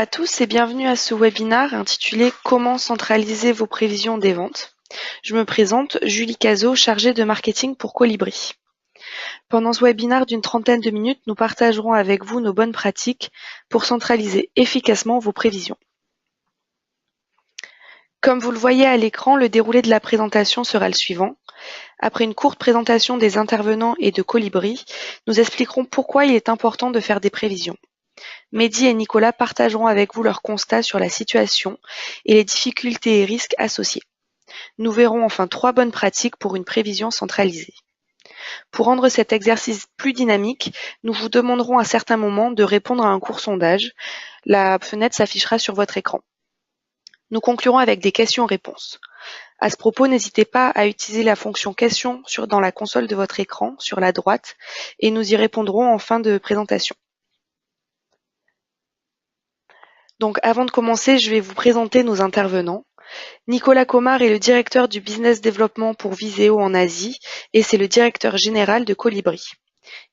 à tous et bienvenue à ce webinaire intitulé Comment centraliser vos prévisions des ventes. Je me présente, Julie Cazot, chargée de marketing pour Colibri. Pendant ce webinaire d'une trentaine de minutes, nous partagerons avec vous nos bonnes pratiques pour centraliser efficacement vos prévisions. Comme vous le voyez à l'écran, le déroulé de la présentation sera le suivant. Après une courte présentation des intervenants et de Colibri, nous expliquerons pourquoi il est important de faire des prévisions. Mehdi et Nicolas partageront avec vous leurs constats sur la situation et les difficultés et risques associés. Nous verrons enfin 3 bonnes pratiques pour une prévision centralisée. Pour rendre cet exercice plus dynamique, nous vous demanderons à certains moments de répondre à un court sondage. La fenêtre s'affichera sur votre écran. Nous conclurons avec des questions-réponses. À ce propos, n'hésitez pas à utiliser la fonction questions dans la console de votre écran, sur la droite, et nous y répondrons en fin de présentation. Donc avant de commencer, je vais vous présenter nos intervenants. Nicolas Comard est le directeur du business développement pour Viséo en Asie et c'est le directeur général de Colibri.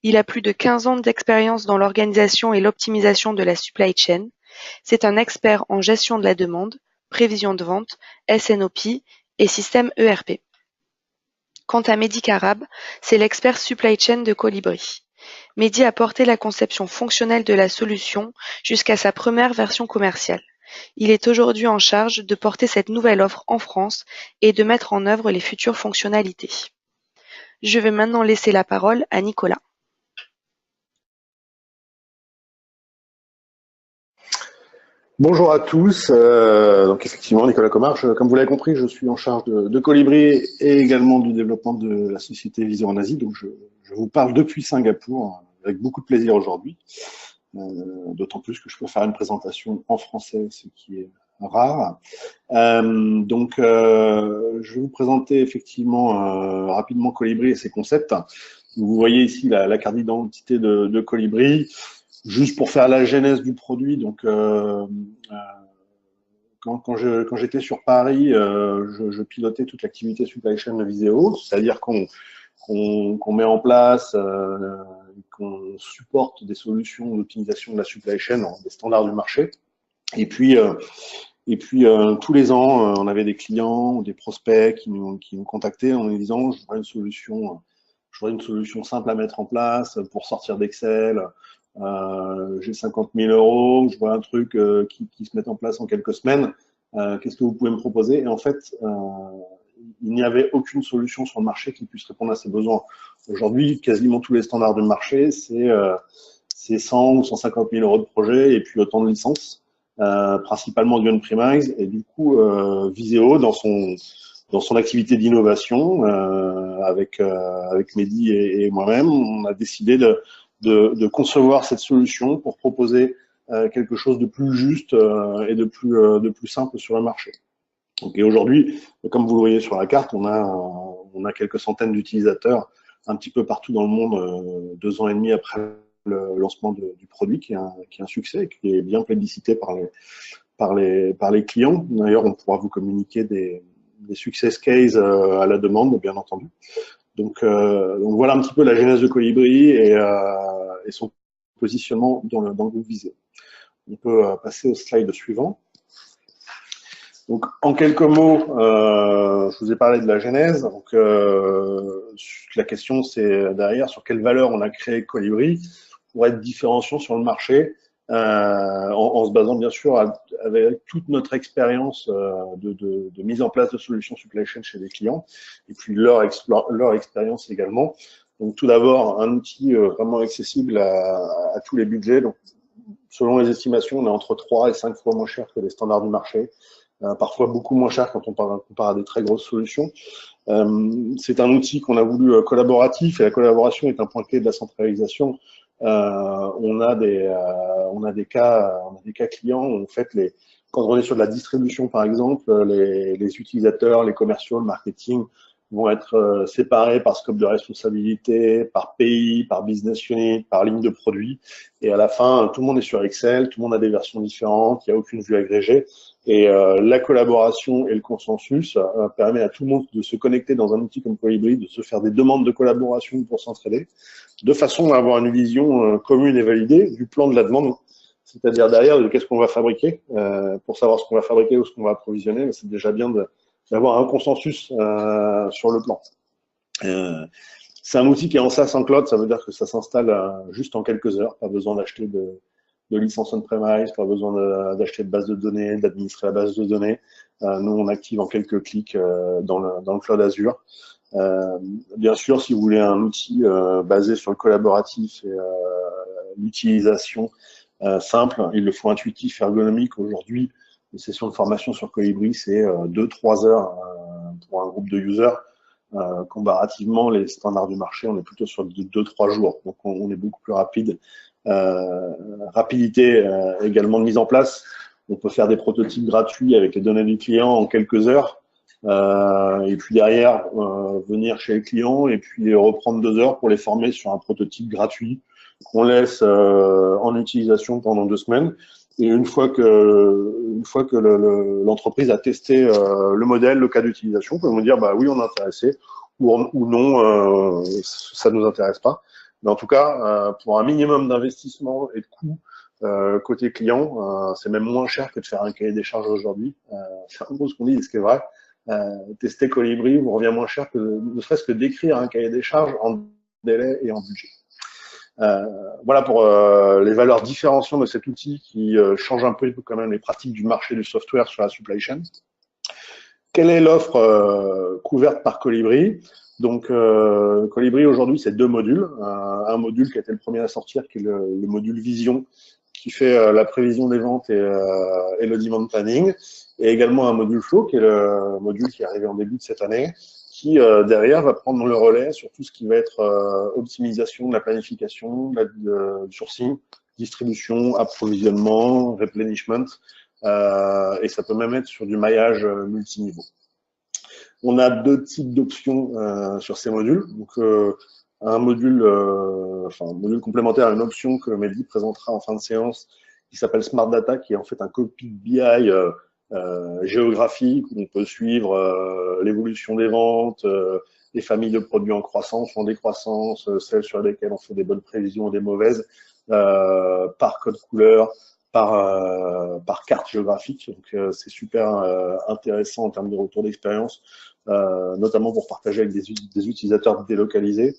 Il a plus de 15 ans d'expérience dans l'organisation et l'optimisation de la supply chain. C'est un expert en gestion de la demande, prévision de vente, SNOP et système ERP. Quant à Mehdi Karab, c'est l'expert supply chain de Colibri. Mehdi a porté la conception fonctionnelle de la solution jusqu'à sa première version commerciale. Il est aujourd'hui en charge de porter cette nouvelle offre en France et de mettre en œuvre les futures fonctionnalités. Je vais maintenant laisser la parole à Nicolas. Bonjour à tous, donc effectivement Nicolas Comard, comme vous l'avez compris, je suis en charge de Colibri et également du développement de la société Viséo en Asie, donc je vous parle depuis Singapour avec beaucoup de plaisir aujourd'hui, d'autant plus que je peux faire une présentation en français, ce qui est rare. Je vais vous présenter effectivement rapidement Colibri et ses concepts. Vous voyez ici la carte d'identité de Colibri. Juste pour faire la genèse du produit, donc quand j'étais sur Paris, je pilotais toute l'activité supply chain de Viséo, c'est-à-dire qu'on met en place, qu'on supporte des solutions d'optimisation de la supply chain, des standards du marché. Et puis tous les ans, on avait des clients ou des prospects qui nous contactaient en nous disant je voudrais une solution simple à mettre en place pour sortir d'Excel. J'ai 50 000 €, je vois un truc qui se met en place en quelques semaines, qu'est-ce que vous pouvez me proposer? Et en fait, il n'y avait aucune solution sur le marché qui puisse répondre à ces besoins. Aujourd'hui, quasiment tous les standards du marché, c'est 100 ou 150 000 € de projet et puis autant de licences, principalement du on-premise. Et du coup, Viséo, dans son activité d'innovation, avec Mehdi et moi-même, on a décidé de concevoir cette solution pour proposer quelque chose de plus juste et de plus simple sur le marché. Et aujourd'hui, comme vous le voyez sur la carte, on a quelques centaines d'utilisateurs un petit peu partout dans le monde, 2 ans et demi après le lancement du produit, qui est un succès et qui est bien plébiscité par les clients. D'ailleurs, on pourra vous communiquer des success cases à la demande, bien entendu. Donc voilà un petit peu la genèse de Colibri et son positionnement dans le groupe Viséo. On peut passer au slide suivant. Donc en quelques mots, je vous ai parlé de la genèse. Donc la question c'est derrière sur quelle valeur on a créé Colibri pour être différenciant sur le marché, en se basant bien sûr avec toute notre expérience de mise en place de solutions supply chain chez des clients et puis leur expérience également. Donc tout d'abord un outil vraiment accessible à tous les budgets. Donc selon les estimations, on est entre 3 et 5 fois moins cher que les standards du marché, parfois beaucoup moins cher quand on compare à des très grosses solutions. C'est un outil qu'on a voulu collaboratif et la collaboration est un point clé de la centralisation. On a des cas clients où en fait quand on est sur de la distribution par exemple, les utilisateurs, les commerciaux, le marketing vont être séparés par scope de responsabilité, par pays, par business unit, par ligne de produit. Et à la fin, tout le monde est sur Excel, tout le monde a des versions différentes, il n'y a aucune vue agrégée. Et la collaboration et le consensus permet à tout le monde de se connecter dans un outil comme Colibri, de se faire des demandes de collaboration pour s'entraider, de façon à avoir une vision commune et validée du plan de la demande c'est-à-dire derrière de qu'est-ce qu'on va fabriquer. Pour savoir ce qu'on va fabriquer ou ce qu'on va approvisionner, c'est déjà bien d'avoir un consensus sur le plan. C'est un outil qui est en SaaS en cloud, ça veut dire que ça s'installe juste en quelques heures, pas besoin d'acheter de licence on-premise, pas besoin d'acheter de base de données, d'administrer la base de données. Nous, on active en quelques clics dans le cloud Azure. Bien sûr, si vous voulez un outil basé sur le collaboratif et l'utilisation simple, il le faut intuitif, ergonomique. Aujourd'hui, les sessions de formation sur Colibri, c'est 2-3 heures pour un groupe de users. Comparativement, les standards du marché, on est plutôt sur 2-3 jours. Donc, on est beaucoup plus rapide. Rapidité également de mise en place. On peut faire des prototypes gratuits avec les données du client en quelques heures. Et puis derrière, venir chez le client et puis reprendre 2 heures pour les former sur un prototype gratuit qu'on laisse en utilisation pendant 2 semaines. Et une fois que l'entreprise a testé le modèle, le cas d'utilisation, on peut nous dire bah oui, on est intéressé ou non, ça ne nous intéresse pas. Mais en tout cas, pour un minimum d'investissement et de coûts côté client, c'est même moins cher que de faire un cahier des charges aujourd'hui. C'est un peu ce qu'on dit, ce qui est vrai. Tester Colibri vous revient moins cher que ne serait-ce que d'écrire un cahier des charges en délai et en budget. Voilà pour les valeurs différenciantes de cet outil qui change un peu quand même les pratiques du marché du software sur la supply chain. Quelle est l'offre couverte par Colibri? Donc, Colibri aujourd'hui, c'est 2 modules. Un module qui a été le premier à sortir, qui est le module Vision, qui fait la prévision des ventes et le demand planning, et également un module Flow, qui est le module qui est arrivé en début de cette année, qui derrière va prendre le relais sur tout ce qui va être optimisation de la planification, du sourcing, distribution, approvisionnement, replenishment, et ça peut même être sur du maillage multiniveau. On a 2 types d'options sur ces modules. Donc, un module complémentaire, une option que Mehdi présentera en fin de séance, qui s'appelle Smart Data, qui est en fait un copy BI géographique où on peut suivre l'évolution des ventes, les familles de produits en croissance ou en décroissance, celles sur lesquelles on fait des bonnes prévisions ou des mauvaises, par code couleur, par carte géographique. Donc, c'est super intéressant en termes de retour d'expérience, notamment pour partager avec des utilisateurs délocalisés.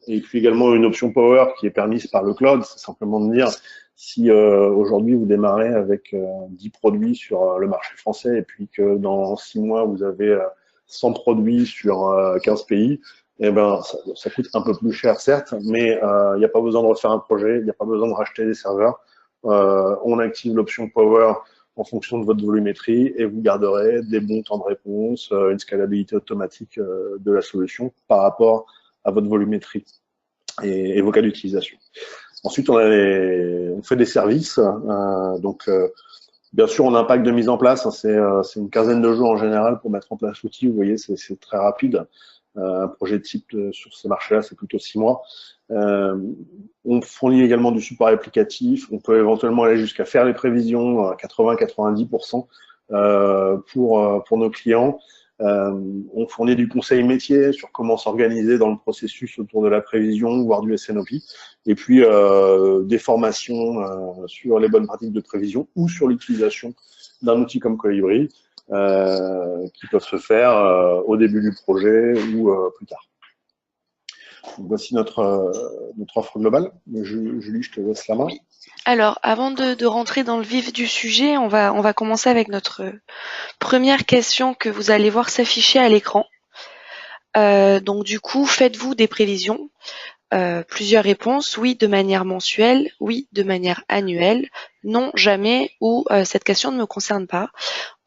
Et puis également une option Power qui est permise par le cloud, c'est simplement de dire si aujourd'hui vous démarrez avec 10 produits sur le marché français et puis que dans 6 mois vous avez 100 produits sur 15 pays, eh ben, ça coûte un peu plus cher certes, mais il n'y a pas besoin de refaire un projet, il n'y a pas besoin de racheter des serveurs. On active l'option Power en fonction de votre volumétrie et vous garderez des bons temps de réponse, une scalabilité automatique de la solution par rapport à votre volumétrie et vos cas d'utilisation. Ensuite, on fait des services. Bien sûr, on a un pack de mise en place. Hein, c'est une quinzaine de jours en général pour mettre en place l'outil. Vous voyez, c'est très rapide. Un projet de type sur ces marchés-là, c'est plutôt 6 mois. On fournit également du support applicatif. On peut éventuellement aller jusqu'à faire les prévisions à 80-90% pour nos clients. On fournit du conseil métier sur comment s'organiser dans le processus autour de la prévision, voire du SNOP. Et puis, des formations sur les bonnes pratiques de prévision ou sur l'utilisation d'un outil comme Colibri qui peuvent se faire au début du projet ou plus tard. Donc, voici notre offre globale. Julie, je te laisse la main. Alors, avant de rentrer dans le vif du sujet, on va commencer avec notre première question que vous allez voir s'afficher à l'écran. Donc du coup, faites-vous des prévisions? Plusieurs réponses, oui de manière mensuelle, oui de manière annuelle, non jamais ou cette question ne me concerne pas.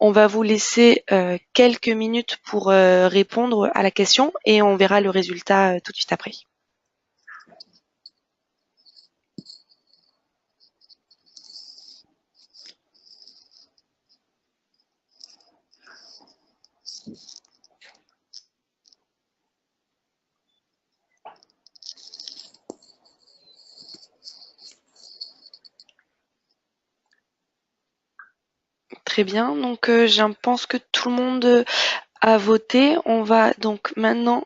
On va vous laisser quelques minutes pour répondre à la question et on verra le résultat tout de suite après. Très bien, donc je pense que tout le monde a voté. On va donc maintenant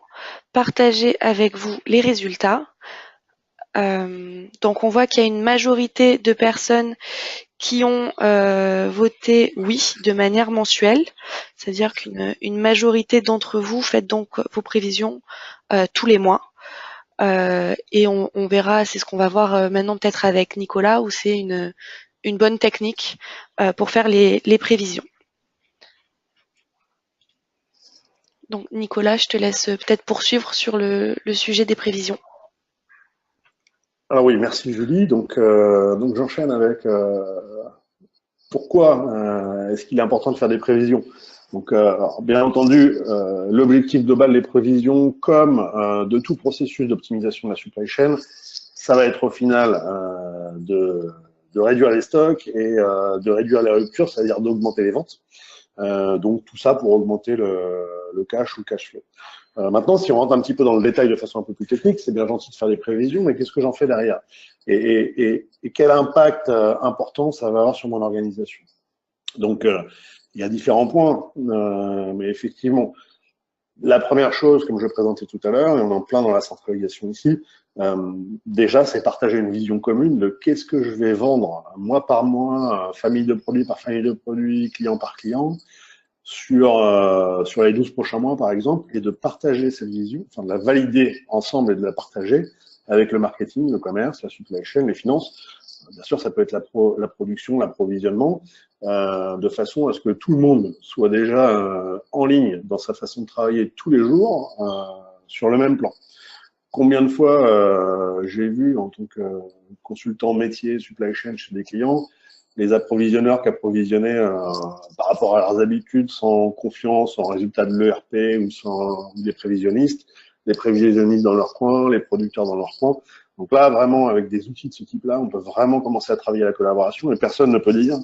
partager avec vous les résultats. Donc on voit qu'il y a une majorité de personnes qui ont voté oui de manière mensuelle, c'est-à-dire qu'une majorité d'entre vous faites donc vos prévisions tous les mois. Et on verra, c'est ce qu'on va voir maintenant peut-être avec Nicolas, où c'est une bonne technique pour faire les prévisions. Donc Nicolas, je te laisse peut-être poursuivre sur le sujet des prévisions. Alors oui, merci Julie. Donc j'enchaîne avec pourquoi est-ce qu'il est important de faire des prévisions. Donc, alors, bien entendu, l'objectif global des prévisions, comme de tout processus d'optimisation de la supply chain, ça va être au final de réduire les stocks et de réduire les ruptures, c'est-à-dire d'augmenter les ventes. Donc tout ça pour augmenter le cash ou le cash flow. Maintenant, si on rentre un petit peu dans le détail de façon un peu plus technique, c'est bien gentil de faire des prévisions, mais qu'est-ce que j'en fais derrière et quel impact important ça va avoir sur mon organisation. Donc, il y a différents points, mais effectivement, la première chose, comme je présentais tout à l'heure, et on est en plein dans la centralisation ici, déjà, c'est partager une vision commune de qu'est-ce que je vais vendre mois par mois, famille de produits par famille de produits, client par client, sur les 12 prochains mois, par exemple, et de partager cette vision, enfin de la valider ensemble et de la partager avec le marketing, le commerce, la supply chain, les finances. Bien sûr, ça peut être la production, l'approvisionnement, de façon à ce que tout le monde soit déjà en ligne dans sa façon de travailler tous les jours sur le même plan. Combien de fois j'ai vu en tant que consultant métier supply chain chez des clients les approvisionneurs qui approvisionnaient par rapport à leurs habitudes sans confiance en résultat de l'ERP ou sans des prévisionnistes dans leur coin, les producteurs dans leur coin. Donc là, vraiment, avec des outils de ce type-là, on peut vraiment commencer à travailler la collaboration et personne ne peut dire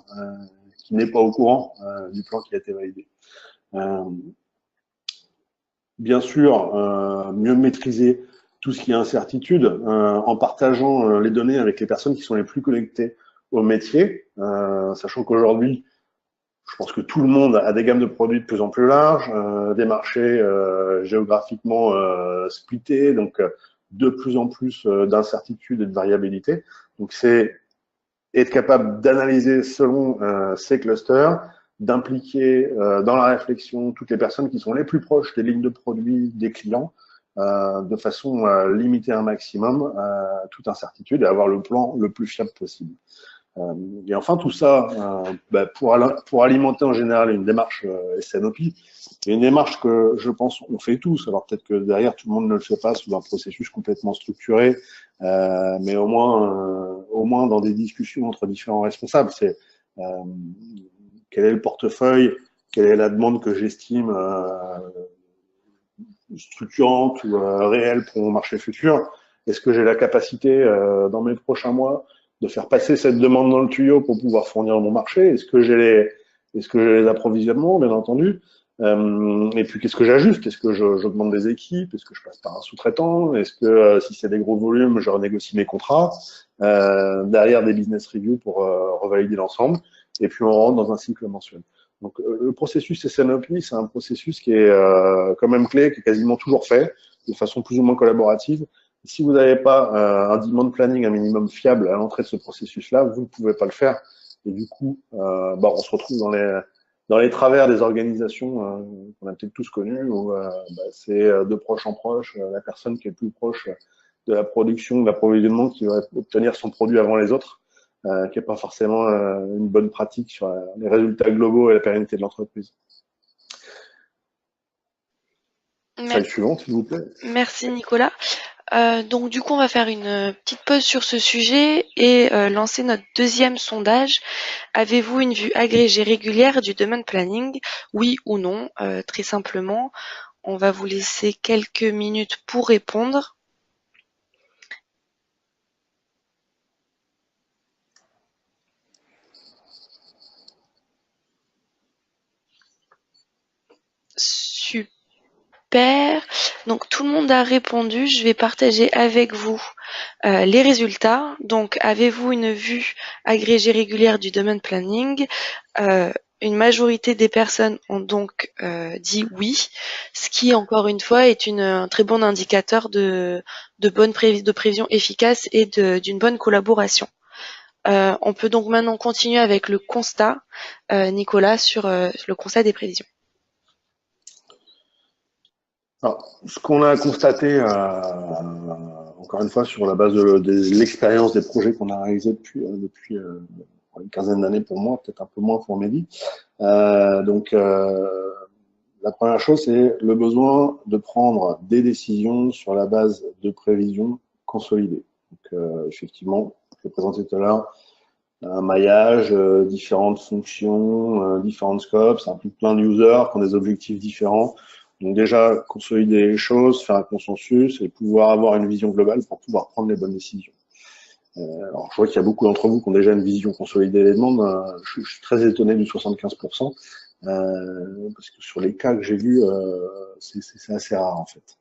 qu'il n'est pas au courant du plan qui a été validé. Bien sûr, mieux maîtriser tout ce qui est incertitude en partageant les données avec les personnes qui sont les plus connectées au métier, sachant qu'aujourd'hui, je pense que tout le monde a des gammes de produits de plus en plus larges, des marchés géographiquement splittés, donc de plus en plus d'incertitude et de variabilité. Donc c'est être capable d'analyser selon ces clusters, d'impliquer dans la réflexion toutes les personnes qui sont les plus proches des lignes de produits des clients, de façon à limiter un maximum toute incertitude et avoir le plan le plus fiable possible. Et enfin, tout ça, pour alimenter en général une démarche SNOP, et une démarche que je pense on fait tous. Alors peut-être que derrière, tout le monde ne le fait pas sous un processus complètement structuré, mais au moins dans des discussions entre différents responsables. C'est quel est le portefeuille, quelle est la demande que j'estime structurante ou réelle pour mon marché futur. Est-ce que j'ai la capacité dans mes prochains mois de faire passer cette demande dans le tuyau pour pouvoir fournir mon marché? Est-ce que j'ai les approvisionnements, bien entendu? Et puis qu'est-ce que j'ajuste? Est-ce que j'augmente des équipes? Est-ce que je passe par un sous-traitant? Est-ce que si c'est des gros volumes, je renégocie mes contrats? Derrière des business reviews pour revalider l'ensemble. Et puis on rentre dans un cycle mensuel. Donc le processus SNOP, c'est un processus qui est quand même clé, qui est quasiment toujours fait de façon plus ou moins collaborative. Si vous n'avez pas un demand planning un minimum fiable à l'entrée de ce processus-là, vous ne pouvez pas le faire. Et du coup, on se retrouve dans les travers des organisations qu'on a peut-être tous connues, où c'est de proche en proche, la personne qui est plus proche de la production, de l'approvisionnement, qui va obtenir son produit avant les autres, qui n'est pas forcément une bonne pratique sur les résultats globaux et la pérennité de l'entreprise. Slide suivante, s'il vous plaît. Merci Nicolas. Donc du coup, on va faire une petite pause sur ce sujet et lancer notre deuxième sondage. Avez-vous une vue agrégée régulière du demand planning? Oui ou non? Très simplement, on va vous laisser quelques minutes pour répondre. Super. Donc tout le monde a répondu. Je vais partager avec vous les résultats. Donc avez-vous une vue agrégée régulière du demand planning? Une majorité des personnes ont donc dit oui, ce qui, encore une fois, est un très bon indicateur de prévision efficace et d'une bonne collaboration. On peut donc maintenant continuer avec le constat, Nicolas, sur le constat des prévisions. Alors, ce qu'on a constaté, encore une fois, sur la base de l'expérience des projets qu'on a réalisés depuis une quinzaine d'années pour moi, peut-être un peu moins pour Mehdi. La première chose, c'est le besoin de prendre des décisions sur la base de prévisions consolidées. Donc, effectivement, je l'ai présenté tout à l'heure, un maillage, différentes fonctions, différents scopes, ça implique plein de users qui ont des objectifs différents. Donc déjà, consolider les choses, faire un consensus et pouvoir avoir une vision globale pour pouvoir prendre les bonnes décisions. Alors, je vois qu'il y a beaucoup d'entre vous qui ont déjà une vision consolidée des demandes. Je suis très étonné du 75%, parce que sur les cas que j'ai vus, c'est assez rare en fait.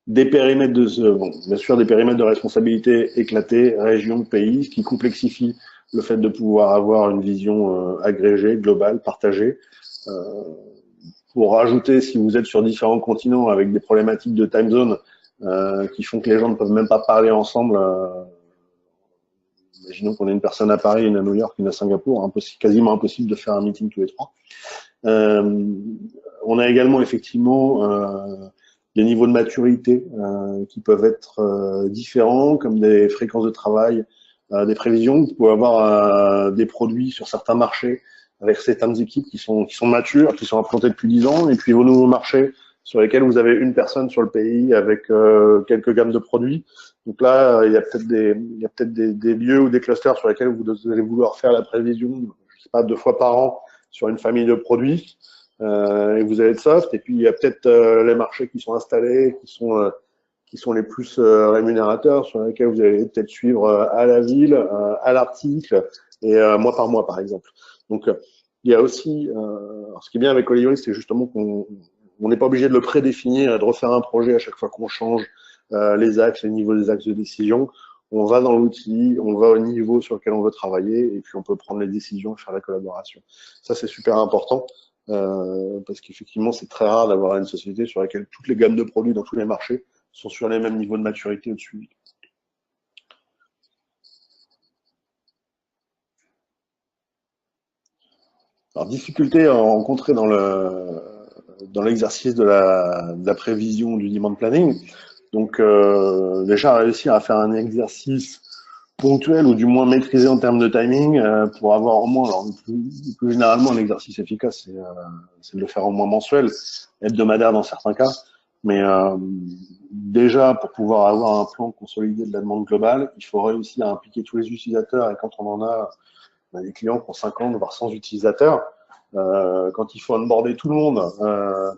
Des périmètres bien sûr, des périmètres de responsabilité éclatés, région, pays, ce qui complexifie le fait de pouvoir avoir une vision agrégée, globale, partagée. Pour rajouter, si vous êtes sur différents continents avec des problématiques de time zone qui font que les gens ne peuvent même pas parler ensemble. Imaginons qu'on ait une personne à Paris, une à New York, une à Singapour, quasiment impossible de faire un meeting tous les trois. On a également effectivement des niveaux de maturité qui peuvent être différents, comme des fréquences de travail, des prévisions. Vous pouvez avoir des produits sur certains marchés avec certaines équipes qui sont matures, qui sont implantées depuis 10 ans, et puis vos nouveaux marchés sur lesquels vous avez une personne sur le pays avec quelques gammes de produits. Donc là, il y a peut-être des lieux ou des clusters sur lesquels vous allez vouloir faire la prévision, je sais pas, 2 fois par an sur une famille de produits. Et vous avez de soft, et puis il y a peut-être les marchés qui sont installés, qui sont les plus rémunérateurs, sur lesquels vous allez peut-être suivre à la ville, à l'article, et mois par mois, par exemple. Donc, il y a aussi, ce qui est bien avec Colibri, c'est justement qu'on n'est pas obligé de le prédéfinir et de refaire un projet à chaque fois qu'on change les axes, les niveaux des axes de décision. On va dans l'outil, on va au niveau sur lequel on veut travailler, et puis on peut prendre les décisions et faire la collaboration. Ça, c'est super important. Parce qu'effectivement, c'est très rare d'avoir une société sur laquelle toutes les gammes de produits dans tous les marchés sont sur les mêmes niveaux de maturité au-dessus. Alors, difficulté rencontrée dans l'exercice de la prévision du demand planning. Donc, déjà réussir à faire un exercice ponctuel ou du moins maîtrisé en termes de timing pour avoir au moins, alors plus généralement un exercice efficace, c'est de le faire au moins mensuel, hebdomadaire dans certains cas, mais déjà pour pouvoir avoir un plan consolidé de la demande globale, il faut réussir à impliquer tous les utilisateurs, et quand on a des clients qui ont 50 voire 100 utilisateurs, quand il faut onboarder tout le monde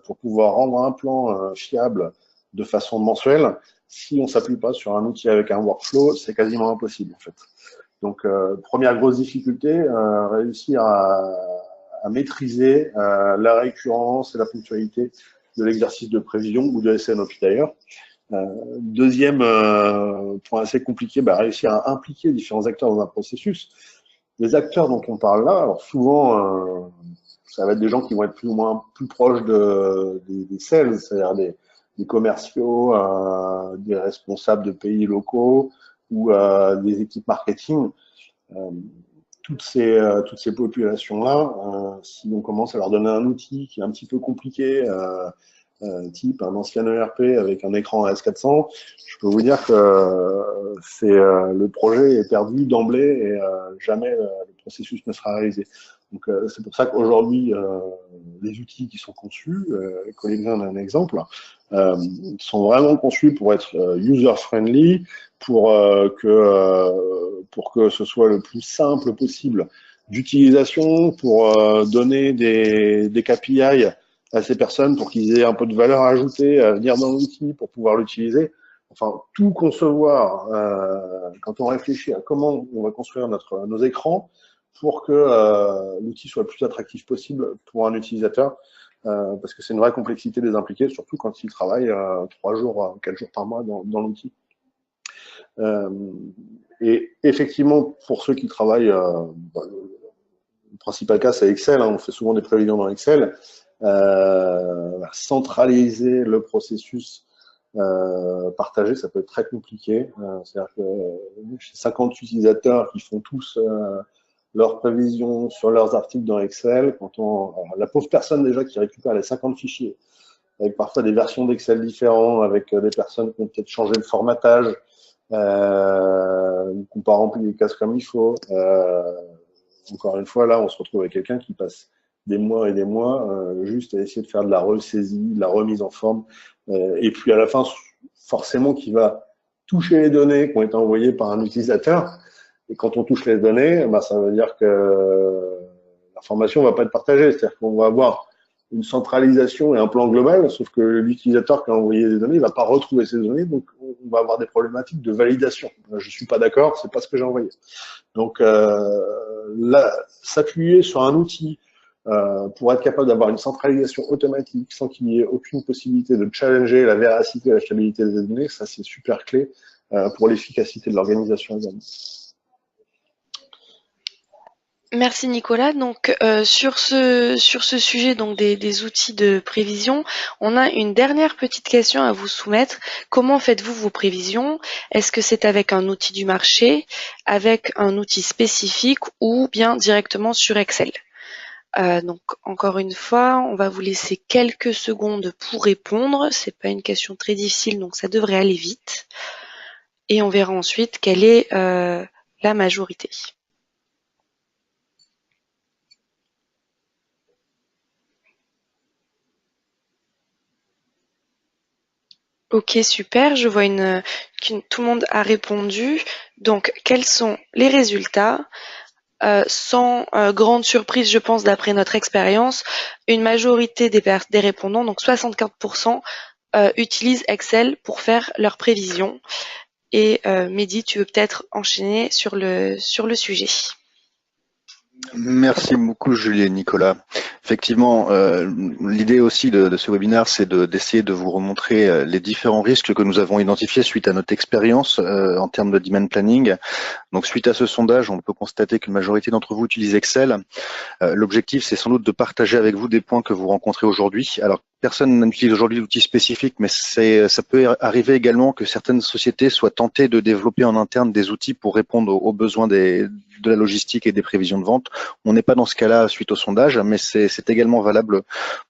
pour pouvoir rendre un plan fiable de façon mensuelle, si on ne s'appuie pas sur un outil avec un workflow, c'est quasiment impossible en fait. Donc, première grosse difficulté, réussir à maîtriser la récurrence et la ponctualité de l'exercice de prévision ou de SNOP d'ailleurs. Deuxième point assez compliqué, réussir à impliquer différents acteurs dans un processus. Les acteurs dont on parle là, alors souvent, ça va être des gens qui vont être plus ou moins plus proches des sales, c'est-à-dire des commerciaux, des responsables de pays locaux ou des équipes marketing. Toutes ces populations-là, si on commence à leur donner un outil qui est un petit peu compliqué, type un ancien ERP avec un écran S400, je peux vous dire que le projet est perdu d'emblée et jamais le processus ne sera réalisé. Donc c'est pour ça qu'aujourd'hui, les outils qui sont conçus, Colibri en a un exemple, sont vraiment conçus pour être user-friendly, pour que ce soit le plus simple possible d'utilisation, pour donner des KPI à ces personnes pour qu'ils aient un peu de valeur ajoutée à venir dans l'outil pour pouvoir l'utiliser. Enfin, tout concevoir quand on réfléchit à comment on va construire nos écrans pour que l'outil soit le plus attractif possible pour un utilisateur, parce que c'est une vraie complexité des impliqués, surtout quand ils travaillent 3 jours, 4 jours par mois dans l'outil. Et effectivement, pour ceux qui travaillent principal cas, c'est Excel. Hein, on fait souvent des prévisions dans Excel. Centraliser le processus partagé, ça peut être très compliqué. C'est-à-dire que j'ai 50 utilisateurs qui font tous leurs prévisions sur leurs articles dans Excel. La pauvre personne déjà qui récupère les 50 fichiers, avec parfois des versions d'Excel différentes, avec des personnes qui ont peut-être changé le formatage, qui n'ont pas rempli les cases comme il faut. Encore une fois, là, on se retrouve avec quelqu'un qui passe des mois et des mois juste à essayer de faire de la ressaisie, de la remise en forme, et puis à la fin, forcément, qui va toucher les données qui ont été envoyées par un utilisateur. Et quand on touche les données, bah, ça veut dire que l'information ne va pas être partagée. C'est-à-dire qu'on va avoir une centralisation et un plan global, sauf que l'utilisateur qui a envoyé des données ne va pas retrouver ces données, donc on va avoir des problématiques de validation. Je ne suis pas d'accord, c'est pas ce que j'ai envoyé. Donc là, s'appuyer sur un outil pour être capable d'avoir une centralisation automatique sans qu'il n'y ait aucune possibilité de challenger la véracité et la stabilité des données, ça c'est super clé pour l'efficacité de l'organisation également. Merci Nicolas. Donc sur ce sujet donc des outils de prévision, on a une dernière petite question à vous soumettre. Comment faites-vous vos prévisions? Est-ce que c'est avec un outil du marché, avec un outil spécifique ou bien directement sur Excel? Donc encore une fois, on va vous laisser quelques secondes pour répondre. C'est pas une question très difficile, donc ça devrait aller vite. Et on verra ensuite quelle est la majorité. Ok, super. Je vois que tout le monde a répondu. Donc, quels sont les résultats? Sans grande surprise, je pense, d'après notre expérience, une majorité des répondants, donc 64%, utilisent Excel pour faire leurs prévisions. Et Mehdi, tu veux peut-être enchaîner sur le sujet. Merci beaucoup, Julie et Nicolas. Effectivement, l'idée aussi de ce webinaire, c'est d'essayer de vous remontrer les différents risques que nous avons identifiés suite à notre expérience en termes de demand planning. Donc, suite à ce sondage, on peut constater qu'une majorité d'entre vous utilisent Excel. L'objectif, c'est sans doute de partager avec vous des points que vous rencontrez aujourd'hui. Alors, personne n'utilise aujourd'hui d'outils spécifiques, mais ça peut arriver également que certaines sociétés soient tentées de développer en interne des outils pour répondre aux besoins de la logistique et des prévisions de vente. On n'est pas dans ce cas-là suite au sondage, mais c'est également valable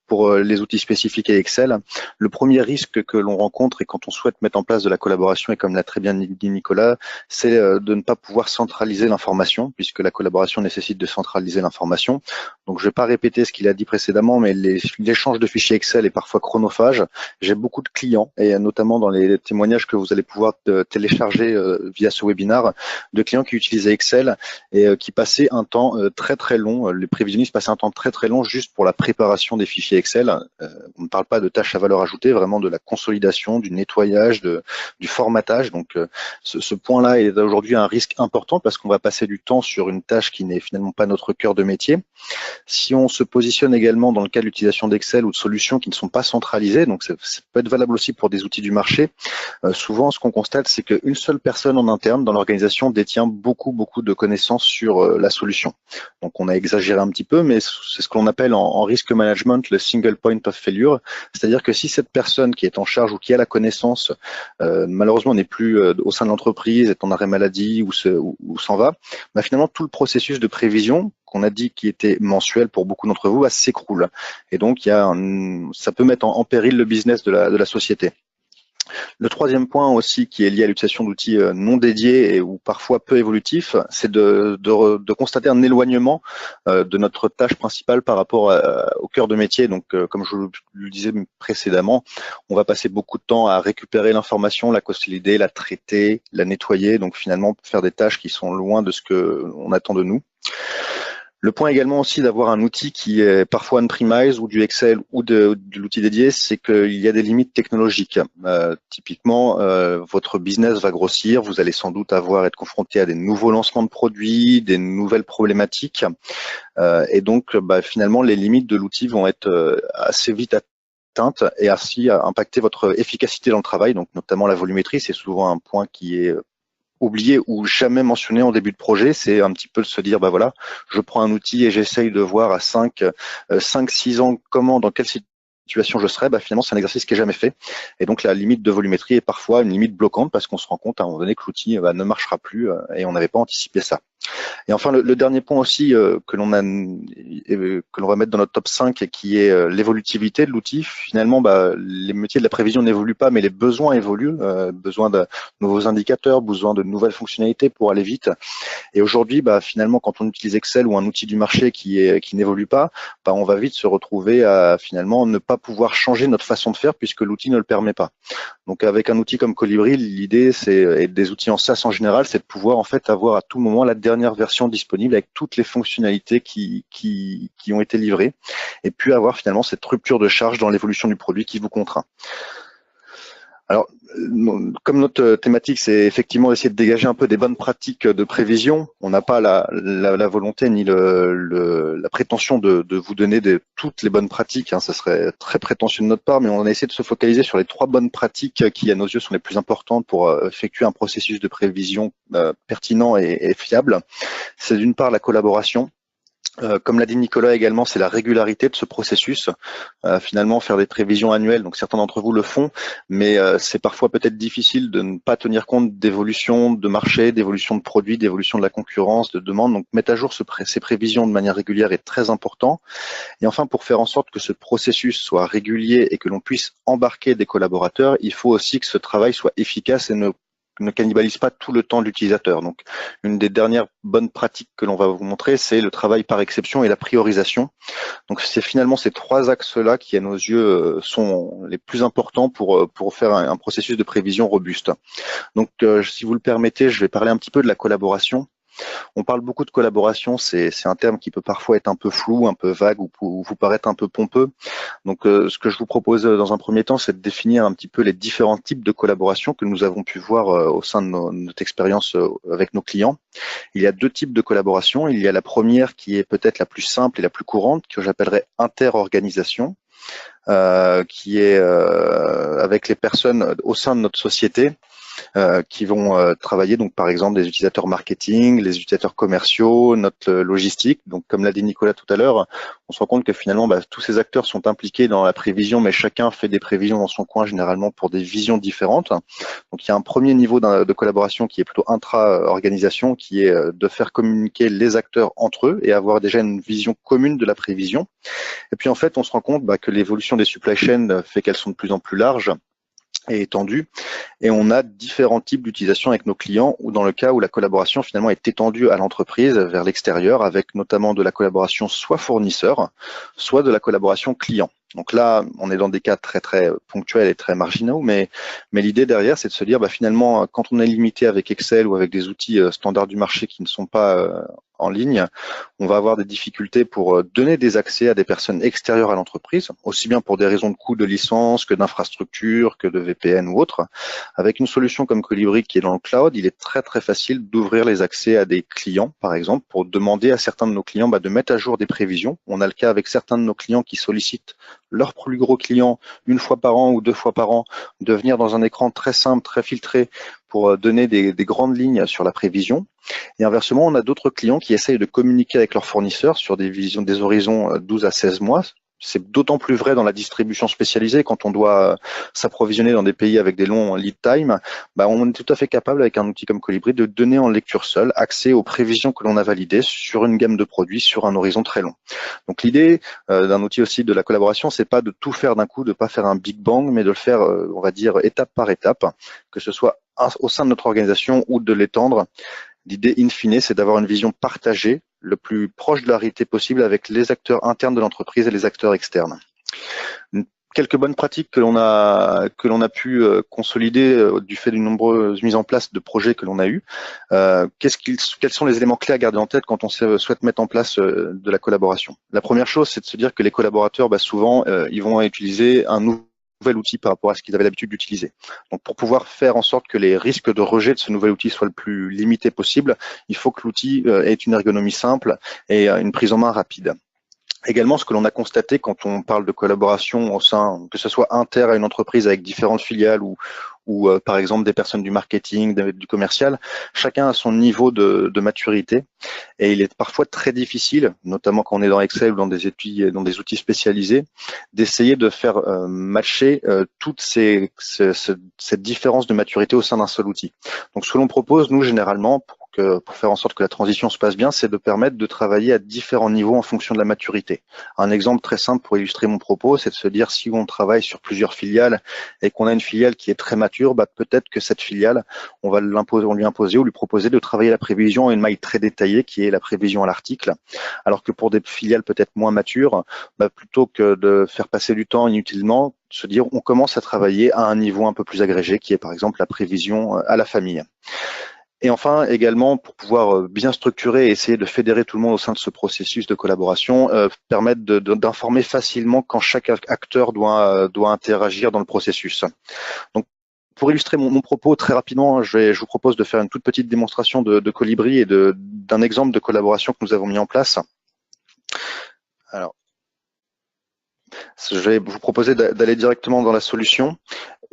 pour les outils spécifiques et Excel. Le premier risque que l'on rencontre et quand on souhaite mettre en place de la collaboration, et comme l'a très bien dit Nicolas, c'est de ne pas pouvoir centraliser l'information, puisque la collaboration nécessite de centraliser l'information. Donc je ne vais pas répéter ce qu'il a dit précédemment, mais l'échange de fichiers Excel est parfois chronophage. J'ai beaucoup de clients, et notamment dans les témoignages que vous allez pouvoir télécharger via ce webinaire, de clients qui utilisaient Excel et qui passaient un temps très très long, les prévisionnistes passaient un temps très très long juste pour la préparation des fichiers Excel. On ne parle pas de tâches à valeur ajoutée, vraiment de la consolidation, du nettoyage, du formatage. Donc ce point-là est aujourd'hui un risque important parce qu'on va passer du temps sur une tâche qui n'est finalement pas notre cœur de métier. Si on se positionne également dans le cas de l'utilisation d'Excel ou de solutions qui ne sont pas centralisées, donc ça peut être valable aussi pour des outils du marché, souvent ce qu'on constate, c'est qu'une seule personne en interne dans l'organisation détient beaucoup de connaissances sur la solution. Donc on a exagéré un petit peu, mais c'est ce qu'on appelle en risk management le single point of failure, c'est-à-dire que si cette personne qui est en charge ou qui a la connaissance, malheureusement n'est plus au sein de l'entreprise, est en arrêt maladie ou s'en va, bah finalement tout le processus de prévision qu'on a dit qui était mensuel pour beaucoup d'entre vous, s'écroule. Et donc ça peut mettre en péril le business de la société. Le troisième point aussi qui est lié à l'utilisation d'outils non dédiés ou parfois peu évolutifs, c'est de constater un éloignement de notre tâche principale par rapport au cœur de métier. Donc, comme je le disais précédemment, on va passer beaucoup de temps à récupérer l'information, la consolider, la traiter, la nettoyer, donc finalement faire des tâches qui sont loin de ce qu'on attend de nous. Le point également aussi d'avoir un outil qui est parfois on-premise ou du Excel ou de l'outil dédié, c'est qu'il y a des limites technologiques. Typiquement, votre business va grossir, vous allez sans doute être confronté à des nouveaux lancements de produits, des nouvelles problématiques, et donc finalement les limites de l'outil vont être assez vite atteintes et ainsi impacter votre efficacité dans le travail, donc notamment la volumétrie, c'est souvent un point qui est oublié ou jamais mentionné en début de projet, c'est un petit peu de se dire, bah voilà, je prends un outil et j'essaye de voir à 5-6 ans dans quelle situation je serais, bah finalement c'est un exercice qui est jamais fait. Et donc la limite de volumétrie est parfois une limite bloquante parce qu'on se rend compte à un moment donné que l'outil ne marchera plus et on n'avait pas anticipé ça. Et enfin, le dernier point aussi que l'on va mettre dans notre top 5 et qui est l'évolutivité de l'outil. Finalement, les métiers de la prévision n'évoluent pas, mais les besoins évoluent. Besoin de nouveaux indicateurs, besoin de nouvelles fonctionnalités pour aller vite. Et aujourd'hui, finalement, quand on utilise Excel ou un outil du marché qui n'évolue pas, on va vite se retrouver à finalement ne pas pouvoir changer notre façon de faire puisque l'outil ne le permet pas. Donc avec un outil comme Colibri, l'idée et des outils en SaaS en général, c'est de pouvoir en fait avoir à tout moment la dernière version disponible avec toutes les fonctionnalités qui ont été livrées et puis avoir finalement cette rupture de charge dans l'évolution du produit qui vous contraint. Alors, comme notre thématique, c'est effectivement d'essayer de dégager un peu des bonnes pratiques de prévision, on n'a pas la volonté ni la prétention de vous donner toutes les bonnes pratiques, hein, ça serait très prétentieux de notre part, mais on a essayé de se focaliser sur les 3 bonnes pratiques qui, à nos yeux, sont les plus importantes pour effectuer un processus de prévision pertinent et fiable. C'est d'une part la collaboration. Comme l'a dit Nicolas également, c'est la régularité de ce processus. Finalement, faire des prévisions annuelles, donc certains d'entre vous le font, mais c'est parfois peut-être difficile de ne pas tenir compte d'évolution de marché, d'évolution de produits, d'évolution de la concurrence, de demande. Donc mettre à jour ces prévisions de manière régulière est très important. Et enfin, pour faire en sorte que ce processus soit régulier et que l'on puisse embarquer des collaborateurs, il faut aussi que ce travail soit efficace et ne cannibalise pas tout le temps de l'utilisateur. Donc, une des dernières bonnes pratiques que l'on va vous montrer, c'est le travail par exception et la priorisation. Donc, c'est finalement ces 3 axes-là qui, à nos yeux, sont les plus importants pour faire un processus de prévision robuste. Donc, si vous le permettez, je vais parler un petit peu de la collaboration. On parle beaucoup de collaboration, c'est un terme qui peut parfois être un peu flou, un peu vague ou vous paraître un peu pompeux. Donc ce que je vous propose dans un premier temps, c'est de définir un petit peu les différents types de collaboration que nous avons pu voir au sein de notre expérience avec nos clients. Il y a 2 types de collaboration. Il y a la première qui est peut-être la plus simple et la plus courante, que j'appellerais interorganisation, qui est avec les personnes au sein de notre société qui vont travailler, donc par exemple des utilisateurs marketing, les utilisateurs commerciaux, notre logistique. Donc comme l'a dit Nicolas tout à l'heure, on se rend compte que finalement tous ces acteurs sont impliqués dans la prévision, mais chacun fait des prévisions dans son coin généralement pour des visions différentes. Donc il y a un premier niveau de collaboration qui est plutôt intra-organisation, qui est de faire communiquer les acteurs entre eux et avoir déjà une vision commune de la prévision. Et puis en fait, on se rend compte que l'évolution des supply chains fait qu'elles sont de plus en plus larges et étendue, et on a différents types d'utilisation avec nos clients, ou dans le cas où la collaboration finalement est étendue à l'entreprise vers l'extérieur, avec notamment de la collaboration soit fournisseur, soit de la collaboration client. Donc là, on est dans des cas très très ponctuels et très marginaux, mais l'idée derrière, c'est de se dire finalement, quand on est limité avec Excel ou avec des outils standards du marché qui ne sont pas en ligne, on va avoir des difficultés pour donner des accès à des personnes extérieures à l'entreprise, aussi bien pour des raisons de coût de licence que d'infrastructure, que de VPN ou autre. Avec une solution comme Colibri qui est dans le cloud, il est très très facile d'ouvrir les accès à des clients, par exemple, pour demander à certains de nos clients de mettre à jour des prévisions. On a le cas avec certains de nos clients qui sollicitent leurs plus gros clients 1 fois par an ou 2 fois par an de venir dans un écran très simple, très filtré pour donner des grandes lignes sur la prévision. Et inversement, on a d'autres clients qui essayent de communiquer avec leurs fournisseurs sur des horizons 12 à 16 mois. C'est d'autant plus vrai dans la distribution spécialisée quand on doit s'approvisionner dans des pays avec des longs lead time. On est tout à fait capable avec un outil comme Colibri de donner en lecture seule accès aux prévisions que l'on a validées sur une gamme de produits sur un horizon très long. Donc l'idée d'un outil aussi de la collaboration, c'est pas de tout faire d'un coup, de pas faire un big bang, mais de le faire, on va dire, étape par étape, que ce soit au sein de notre organisation ou de l'étendre. L'idée in fine, c'est d'avoir une vision partagée, le plus proche de la réalité possible avec les acteurs internes de l'entreprise et les acteurs externes. Quelques bonnes pratiques que l'on a pu consolider du fait d'une nombreuse mise en place de projets que l'on a eu. Quels sont les éléments clés à garder en tête quand on souhaite mettre en place de la collaboration? La première chose, c'est de se dire que les collaborateurs, souvent, ils vont utiliser un nouvel outil par rapport à ce qu'ils avaient l'habitude d'utiliser. Donc pour pouvoir faire en sorte que les risques de rejet de ce nouvel outil soient le plus limités possible, il faut que l'outil ait une ergonomie simple et une prise en main rapide. Également, ce que l'on a constaté quand on parle de collaboration au sein, que ce soit inter à une entreprise avec différentes filiales ou ou par exemple des personnes du marketing, du commercial. Chacun a son niveau de maturité et il est parfois très difficile, notamment quand on est dans Excel ou dans des outils spécialisés, d'essayer de faire matcher toute cette différence de maturité au sein d'un seul outil. Donc ce que l'on propose, nous, généralement, pour faire en sorte que la transition se passe bien, c'est de permettre de travailler à différents niveaux en fonction de la maturité. Un exemple très simple pour illustrer mon propos, c'est de se dire si on travaille sur plusieurs filiales et qu'on a une filiale qui est très mature, peut-être que cette filiale, on va lui imposer ou lui proposer de travailler la prévision à une maille très détaillée qui est la prévision à l'article. Alors que pour des filiales peut-être moins matures, plutôt que de faire passer du temps inutilement, se dire on commence à travailler à un niveau un peu plus agrégé qui est par exemple la prévision à la famille. Et enfin, également, pour pouvoir bien structurer et essayer de fédérer tout le monde au sein de ce processus de collaboration, permettre d'informer facilement quand chaque acteur doit interagir dans le processus. Donc, pour illustrer mon propos très rapidement, je vous propose de faire une toute petite démonstration de Colibri et d'un exemple de collaboration que nous avons mis en place. Alors, je vais vous proposer d'aller directement dans la solution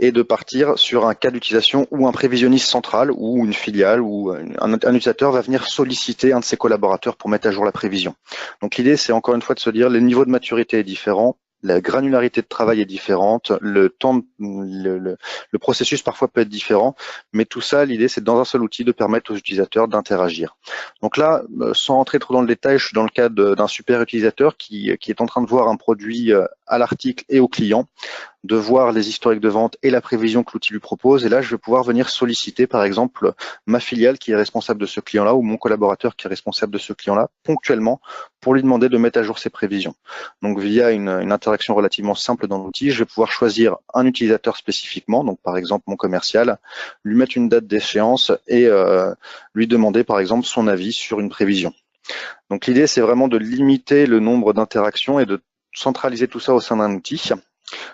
et de partir sur un cas d'utilisation où un prévisionniste central ou une filiale ou un utilisateur va venir solliciter un de ses collaborateurs pour mettre à jour la prévision. Donc l'idée, c'est encore une fois de se dire le niveau de maturité est différent, la granularité de travail est différente, le processus parfois peut être différent, mais tout ça, l'idée, c'est dans un seul outil de permettre aux utilisateurs d'interagir. Donc là, sans entrer trop dans le détail, je suis dans le cas d'un super utilisateur qui est en train de voir un produit à l'article et au client, de voir les historiques de vente et la prévision que l'outil lui propose. Et là, je vais pouvoir venir solliciter, par exemple, ma filiale qui est responsable de ce client-là ou mon collaborateur qui est responsable de ce client-là, ponctuellement, pour lui demander de mettre à jour ses prévisions. Donc, via une interaction relativement simple dans l'outil, je vais pouvoir choisir un utilisateur spécifiquement, donc par exemple mon commercial, lui mettre une date d'échéance et lui demander, par exemple, son avis sur une prévision. Donc, l'idée, c'est vraiment de limiter le nombre d'interactions et de centraliser tout ça au sein d'un outil.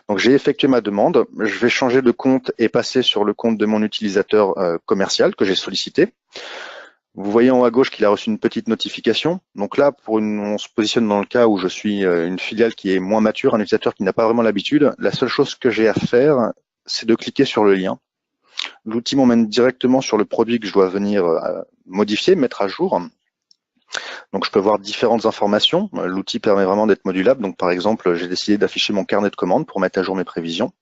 Donc j'ai effectué ma demande, je vais changer de compte et passer sur le compte de mon utilisateur commercial que j'ai sollicité. Vous voyez en haut à gauche qu'il a reçu une petite notification. Donc là, on se positionne dans le cas où je suis une filiale qui est moins mature, un utilisateur qui n'a pas vraiment l'habitude. La seule chose que j'ai à faire, c'est de cliquer sur le lien. L'outil m'emmène directement sur le produit que je dois venir modifier, mettre à jour. Donc, je peux voir différentes informations. L'outil permet vraiment d'être modulable. Donc, par exemple, j'ai décidé d'afficher mon carnet de commandes pour mettre à jour mes prévisions.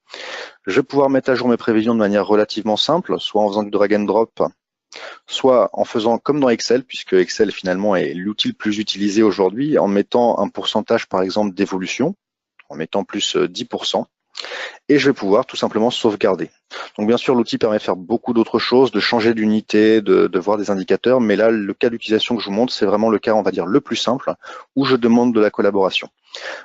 Je vais pouvoir mettre à jour mes prévisions de manière relativement simple, soit en faisant du drag and drop, soit en faisant comme dans Excel, puisque Excel finalement est l'outil le plus utilisé aujourd'hui, en mettant un pourcentage, par exemple, d'évolution, en mettant plus 10%. Et je vais pouvoir tout simplement sauvegarder. Donc bien sûr, l'outil permet de faire beaucoup d'autres choses, de changer d'unité, de voir des indicateurs, mais là, le cas d'utilisation que je vous montre, c'est vraiment le cas, on va dire, le plus simple, où je demande de la collaboration.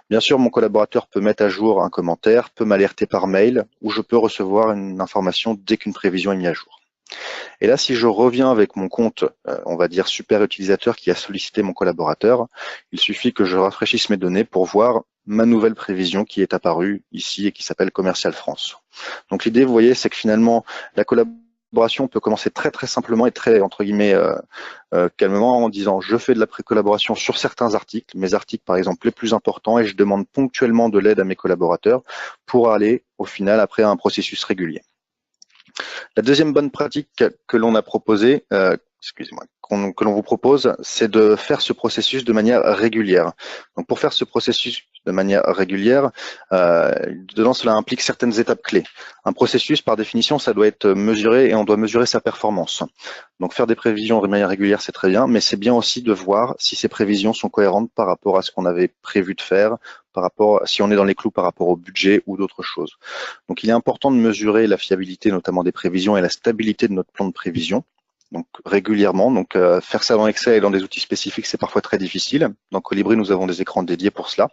Bien sûr, mon collaborateur peut mettre à jour un commentaire, peut m'alerter par mail, ou je peux recevoir une information dès qu'une prévision est mise à jour. Et là, si je reviens avec mon compte, on va dire super utilisateur qui a sollicité mon collaborateur, il suffit que je rafraîchisse mes données pour voir ma nouvelle prévision qui est apparue ici et qui s'appelle Commercial France. Donc l'idée, vous voyez, c'est que finalement, la collaboration peut commencer très très simplement et très, entre guillemets, calmement en disant je fais de la collaboration sur certains articles, mes articles par exemple les plus importants, et je demande ponctuellement de l'aide à mes collaborateurs pour aller au final après à un processus régulier. La deuxième bonne pratique que l'on a proposée, que l'on vous propose, c'est de faire ce processus de manière régulière. Donc pour faire ce processus de manière régulière, dedans cela implique certaines étapes clés. Un processus, par définition, ça doit être mesuré et on doit mesurer sa performance. Donc faire des prévisions de manière régulière, c'est très bien, mais c'est bien aussi de voir si ces prévisions sont cohérentes par rapport à ce qu'on avait prévu de faire, par rapport, si on est dans les clous par rapport au budget ou d'autres choses. Donc il est important de mesurer la fiabilité notamment des prévisions et la stabilité de notre plan de prévision. Donc régulièrement, donc faire ça dans Excel et dans des outils spécifiques, c'est parfois très difficile. Dans Colibri, nous avons des écrans dédiés pour cela.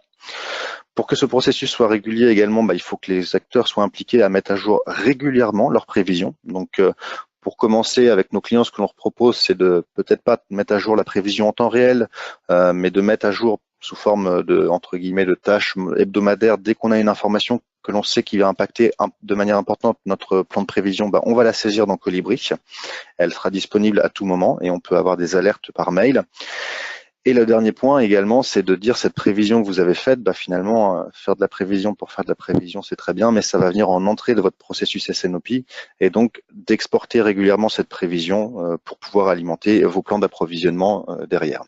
Pour que ce processus soit régulier également, il faut que les acteurs soient impliqués à mettre à jour régulièrement leurs prévisions. Donc pour commencer avec nos clients, ce que l'on propose, c'est de peut-être pas mettre à jour la prévision en temps réel, mais de mettre à jour sous forme de, entre guillemets, de tâches hebdomadaires. Dès qu'on a une information que l'on sait qui va impacter de manière importante notre plan de prévision, on va la saisir dans Colibri. Elle sera disponible à tout moment et on peut avoir des alertes par mail. Et le dernier point également, c'est de dire cette prévision que vous avez faite, finalement, faire de la prévision pour faire de la prévision, c'est très bien, mais ça va venir en entrée de votre processus SNOP, et donc d'exporter régulièrement cette prévision pour pouvoir alimenter vos plans d'approvisionnement derrière.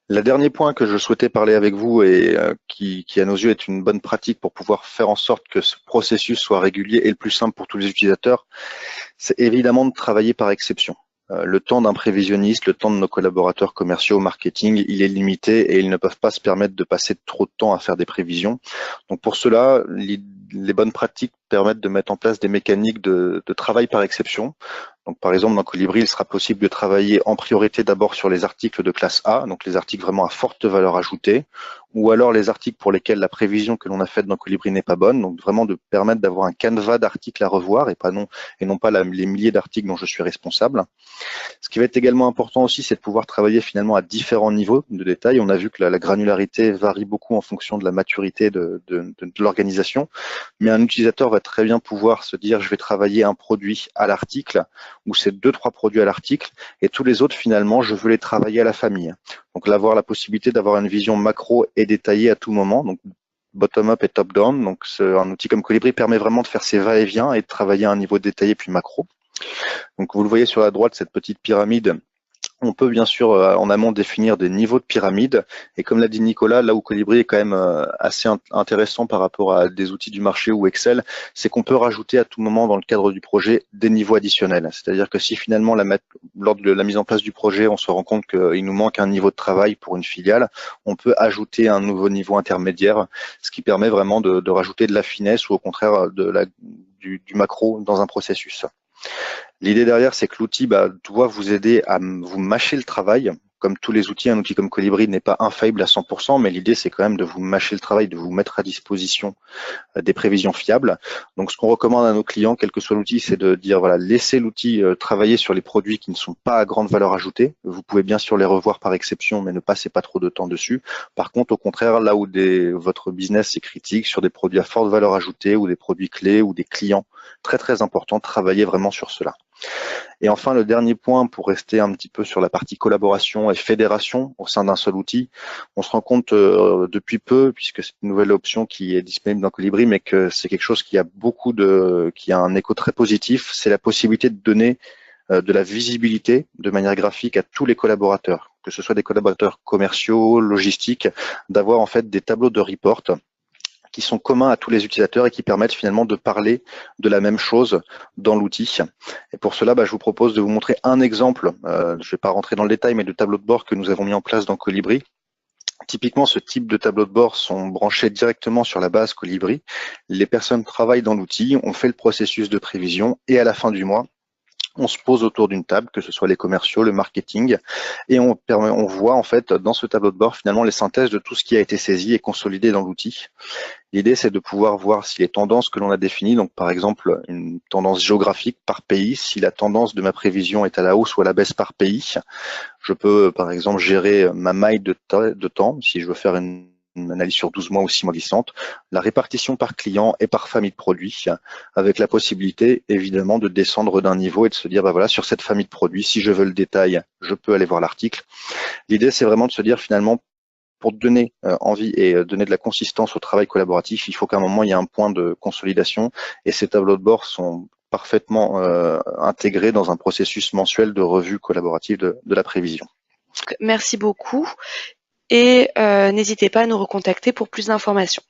Le dernier point que je souhaitais parler avec vous et qui à nos yeux est une bonne pratique pour pouvoir faire en sorte que ce processus soit régulier et le plus simple pour tous les utilisateurs, c'est évidemment de travailler par exception. Le temps d'un prévisionniste, le temps de nos collaborateurs commerciaux, marketing, il est limité et ils ne peuvent pas se permettre de passer trop de temps à faire des prévisions. Donc pour cela, les bonnes pratiques permettent de mettre en place des mécaniques de travail par exception. Donc par exemple, dans Colibri, il sera possible de travailler en priorité d'abord sur les articles de classe A, donc les articles vraiment à forte valeur ajoutée, ou alors les articles pour lesquels la prévision que l'on a faite dans Colibri n'est pas bonne, donc vraiment de permettre d'avoir un canevas d'articles à revoir et non pas les milliers d'articles dont je suis responsable. Ce qui va être également important aussi, c'est de pouvoir travailler finalement à différents niveaux de détail. On a vu que la granularité varie beaucoup en fonction de la maturité de l'organisation, mais un utilisateur va très bien pouvoir se dire je vais travailler un produit à l'article, ou c'est 2-3 produits à l'article, et tous les autres finalement je veux les travailler à la famille. Donc là, avoir la possibilité d'avoir une vision macro et détaillée à tout moment, donc bottom-up et top-down. Donc un outil comme Colibri permet vraiment de faire ses va-et-vient et de travailler à un niveau détaillé puis macro. Donc vous le voyez sur la droite, cette petite pyramide. On peut bien sûr en amont définir des niveaux de pyramide, et comme l'a dit Nicolas, là où Colibri est quand même assez intéressant par rapport à des outils du marché ou Excel, c'est qu'on peut rajouter à tout moment dans le cadre du projet des niveaux additionnels. C'est-à-dire que si finalement lors de la mise en place du projet, on se rend compte qu'il nous manque un niveau de travail pour une filiale, on peut ajouter un nouveau niveau intermédiaire, ce qui permet vraiment de rajouter de la finesse ou au contraire du macro dans un processus. L'idée derrière, c'est que l'outil doit vous aider à vous mâcher le travail. Comme tous les outils, un outil comme Colibri n'est pas infaillible à 100%, mais l'idée, c'est quand même de vous mâcher le travail, de vous mettre à disposition des prévisions fiables. Donc, ce qu'on recommande à nos clients, quel que soit l'outil, c'est de dire, voilà, laissez l'outil travailler sur les produits qui ne sont pas à grande valeur ajoutée. Vous pouvez bien sûr les revoir par exception, mais ne passez pas trop de temps dessus. Par contre, au contraire, là où votre business est critique, sur des produits à forte valeur ajoutée ou des produits clés ou des clients très, très importants, travaillez vraiment sur cela. Et enfin, le dernier point, pour rester un petit peu sur la partie collaboration et fédération au sein d'un seul outil, on se rend compte depuis peu, puisque c'est une nouvelle option qui est disponible dans Colibri, mais que c'est quelque chose qui a qui a un écho très positif, c'est la possibilité de donner de la visibilité de manière graphique à tous les collaborateurs, que ce soit des collaborateurs commerciaux, logistiques, d'avoir en fait des tableaux de report qui sont communs à tous les utilisateurs et qui permettent finalement de parler de la même chose dans l'outil. Et pour cela, je vous propose de vous montrer un exemple, je ne vais pas rentrer dans le détail, mais de tableau de bord que nous avons mis en place dans Colibri. Typiquement, ce type de tableau de bord sont branchés directement sur la base Colibri. Les personnes travaillent dans l'outil, on fait le processus de prévision et à la fin du mois, on se pose autour d'une table, que ce soit les commerciaux, le marketing, et on voit en fait dans ce tableau de bord finalement les synthèses de tout ce qui a été saisi et consolidé dans l'outil. L'idée, c'est de pouvoir voir si les tendances que l'on a définies, donc par exemple une tendance géographique par pays, si la tendance de ma prévision est à la hausse ou à la baisse par pays, je peux par exemple gérer ma maille de temps, si je veux faire une analyse sur 12 mois ou 6 mois glissante, la répartition par client et par famille de produits, avec la possibilité évidemment de descendre d'un niveau et de se dire voilà, sur cette famille de produits, si je veux le détail, je peux aller voir l'article. L'idée, c'est vraiment de se dire finalement, pour donner envie et donner de la consistance au travail collaboratif, il faut qu'à un moment il y ait un point de consolidation, et ces tableaux de bord sont parfaitement intégrés dans un processus mensuel de revue collaborative de la prévision. Merci beaucoup. Et n'hésitez pas à nous recontacter pour plus d'informations.